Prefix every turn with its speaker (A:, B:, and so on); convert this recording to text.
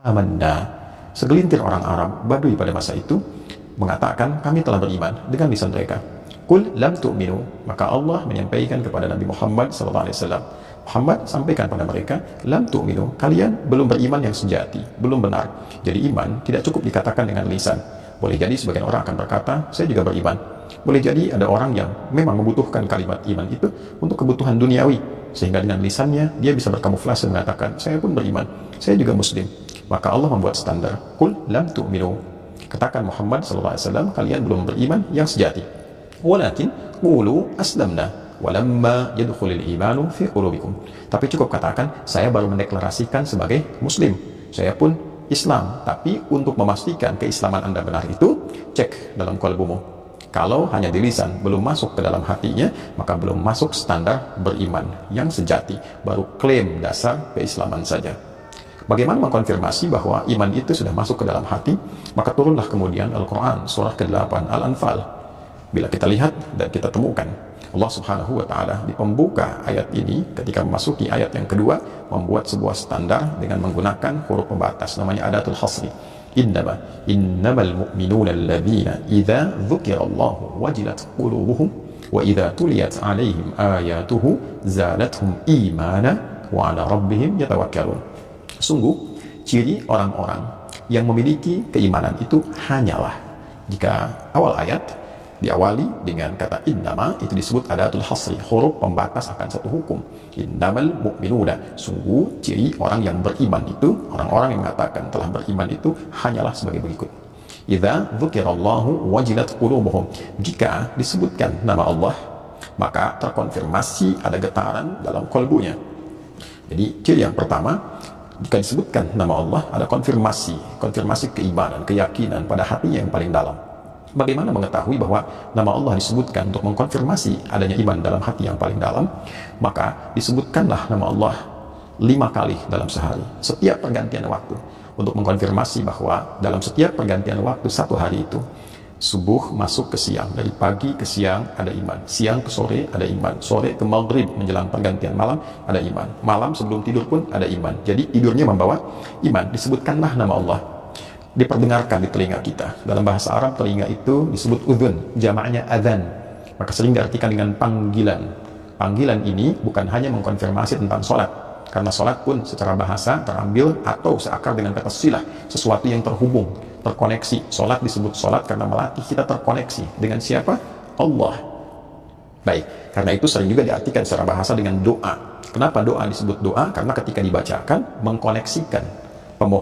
A: amanna. Segelintir orang Arab Badui pada masa itu mengatakan kami telah beriman dengan lisan mereka. Qul lam tu'minu, maka Allah menyampaikan kepada Nabi Muhammad SAW, Muhammad sampaikan pada mereka, lam tu'minu, kalian belum beriman yang sejati, belum benar. Jadi iman tidak cukup dikatakan dengan lisan. Boleh jadi sebagian orang akan berkata, saya juga beriman. Boleh jadi ada orang yang memang membutuhkan kalimat iman itu untuk kebutuhan duniawi, sehingga dengan lisannya dia bisa berkamuflase mengatakan, saya pun beriman, saya juga muslim. Maka Allah membuat standar, qul lam tu'minu, katakan Muhammad SAW, kalian belum beriman yang sejati. Walakin qulu aslamna walamma yadkhulul imanu fi qulubikum. Tapi cukup katakan, saya baru mendeklarasikan sebagai muslim, saya pun Islam. Tapi untuk memastikan keislaman Anda benar itu, cek dalam kalbumu. Kalau hanya di lisan, belum masuk ke dalam hatinya, maka belum masuk standar beriman yang sejati, baru klaim dasar keislaman saja. Bagaimana mengkonfirmasi bahwa iman itu sudah masuk ke dalam hati? Maka turunlah kemudian Al-Quran surah ke-8 Al-Anfal. Bila kita lihat dan kita temukan, Allah Subhanahu wa Ta'ala di pembuka ayat ini, ketika memasuki ayat yang kedua, membuat sebuah standar dengan menggunakan huruf pembatas, namanya adatul hasri. Innamal mu'minuna alladhina idza dzukirallahu wajilat qulubuhum wa idza tuliyat 'alaihim ayatuhu zadatuhum imana wa 'ala rabbihim yatawakkalun. Sungguh, ciri orang-orang yang memiliki keimanan itu hanyalah jika awal ayat diawali dengan kata innama, itu disebut adatul hasri, huruf pembatas akan satu hukum. Innamal mu'minuna, sungguh ciri orang yang beriman itu, orang-orang yang mengatakan telah beriman itu hanyalah sebagai berikut. Idza dzukirallahu wajilat qulubuhum, jika disebutkan nama Allah maka terkonfirmasi ada getaran dalam kalbunya. Jadi ciri yang pertama, jika disebutkan nama Allah ada konfirmasi keimanan, keyakinan pada hatinya yang paling dalam. Bagaimana mengetahui bahwa nama Allah disebutkan untuk mengkonfirmasi adanya iman dalam hati yang paling dalam? Maka disebutkanlah nama Allah 5 kali dalam sehari, setiap pergantian waktu, untuk mengkonfirmasi bahwa dalam setiap pergantian waktu satu hari itu, subuh masuk ke siang, dari pagi ke siang ada iman, siang ke sore ada iman, sore ke maghrib menjelang pergantian malam ada iman, malam sebelum tidur pun ada iman. Jadi tidurnya membawa iman. Disebutkanlah nama Allah, diperdengarkan di telinga kita. Dalam bahasa Arab telinga itu disebut udhun, jamaknya adzan, maka sering diartikan dengan panggilan. Panggilan ini bukan hanya mengkonfirmasi tentang sholat, karena sholat pun secara bahasa terambil atau seakar dengan kata silah, sesuatu yang terhubung, terkoneksi. Sholat disebut sholat karena melatih kita terkoneksi dengan siapa? Allah. Baik, karena itu sering juga diartikan secara bahasa dengan doa. Kenapa doa disebut doa? Karena ketika dibacakan mengkoneksikan